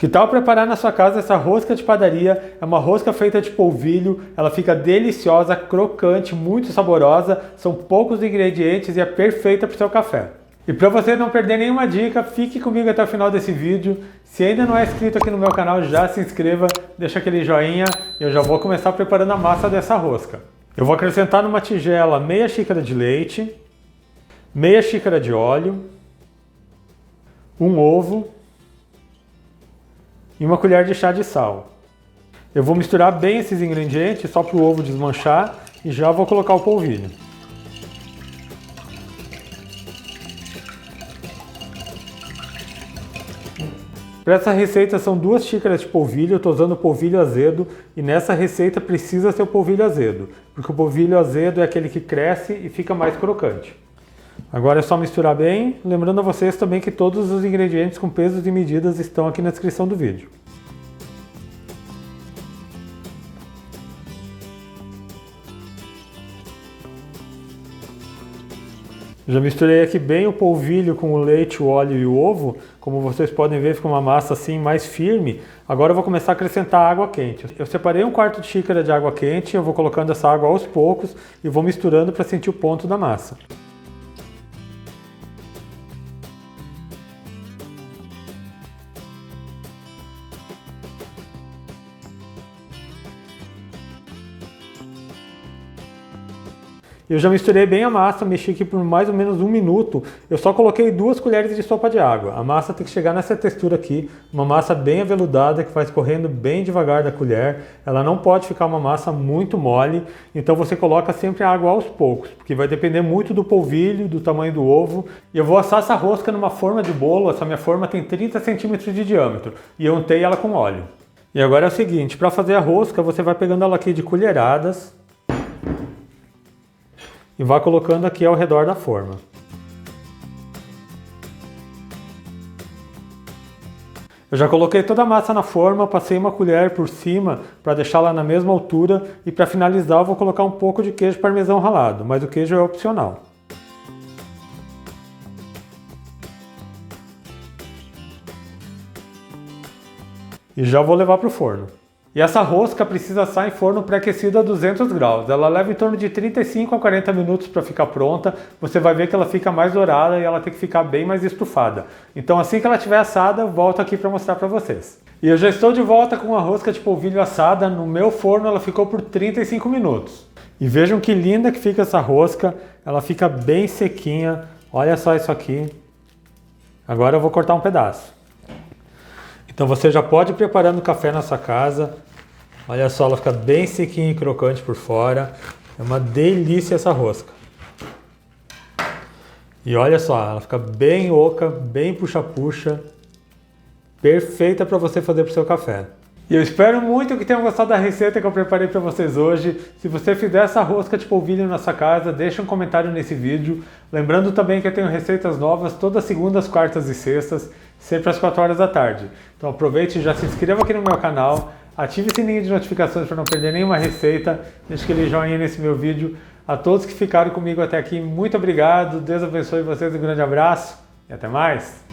Que tal preparar na sua casa essa rosca de padaria? É uma rosca feita de polvilho, ela fica deliciosa, crocante, muito saborosa, são poucos ingredientes e é perfeita para o seu café. E para você não perder nenhuma dica, fique comigo até o final desse vídeo. Se ainda não é inscrito aqui no meu canal, já se inscreva, deixa aquele joinha e eu já vou começar preparando a massa dessa rosca. Eu vou acrescentar numa tigela meia xícara de leite, meia xícara de óleo, um ovo e uma colher de chá de sal. Eu vou misturar bem esses ingredientes só para o ovo desmanchar e já vou colocar o polvilho. Para essa receita são 2 xícaras de polvilho, eu estou usando polvilho azedo e nessa receita precisa ser o polvilho azedo, porque o polvilho azedo é aquele que cresce e fica mais crocante. Agora é só misturar bem, lembrando a vocês também que todos os ingredientes com pesos e medidas estão aqui na descrição do vídeo. Já misturei aqui bem o polvilho com o leite, o óleo e o ovo. Como vocês podem ver, fica uma massa assim mais firme. Agora eu vou começar a acrescentar água quente. Eu separei 1/4 de xícara de água quente, eu vou colocando essa água aos poucos e vou misturando para sentir o ponto da massa. Eu já misturei bem a massa, mexi aqui por mais ou menos 1 minuto. Eu só coloquei 2 colheres de sopa de água. A massa tem que chegar nessa textura aqui, uma massa bem aveludada que vai escorrendo bem devagar da colher. Ela não pode ficar uma massa muito mole, então você coloca sempre a água aos poucos, porque vai depender muito do polvilho, do tamanho do ovo. E eu vou assar essa rosca numa forma de bolo. Essa minha forma tem 30 centímetros de diâmetro e eu untei ela com óleo. E agora é o seguinte, para fazer a rosca você vai pegando ela aqui de colheradas e vai colocando aqui ao redor da forma. Eu já coloquei toda a massa na forma, passei uma colher por cima para deixá-la na mesma altura e para finalizar eu vou colocar um pouco de queijo parmesão ralado, mas o queijo é opcional. E já vou levar para o forno. E essa rosca precisa assar em forno pré-aquecido a 200 graus. Ela leva em torno de 35 a 40 minutos para ficar pronta. Você vai ver que ela fica mais dourada e ela tem que ficar bem mais estufada. Então assim que ela estiver assada, eu volto aqui para mostrar para vocês. E eu já estou de volta com a rosca de polvilho assada. No meu forno ela ficou por 35 minutos. E vejam que linda que fica essa rosca. Ela fica bem sequinha. Olha só isso aqui. Agora eu vou cortar um pedaço. Então você já pode ir preparando o café na sua casa. Olha só, ela fica bem sequinha e crocante por fora. É uma delícia essa rosca. E olha só, ela fica bem oca, bem puxa-puxa. Perfeita para você fazer para o seu café. E eu espero muito que tenham gostado da receita que eu preparei para vocês hoje. Se você fizer essa rosca de polvilho na sua casa, deixa um comentário nesse vídeo. Lembrando também que eu tenho receitas novas todas segundas, quartas e sextas, sempre às 4 horas da tarde. Então aproveite e já se inscreva aqui no meu canal, ative o sininho de notificações para não perder nenhuma receita, deixe aquele joinha nesse meu vídeo. A todos que ficaram comigo até aqui, muito obrigado, Deus abençoe vocês, um grande abraço e até mais!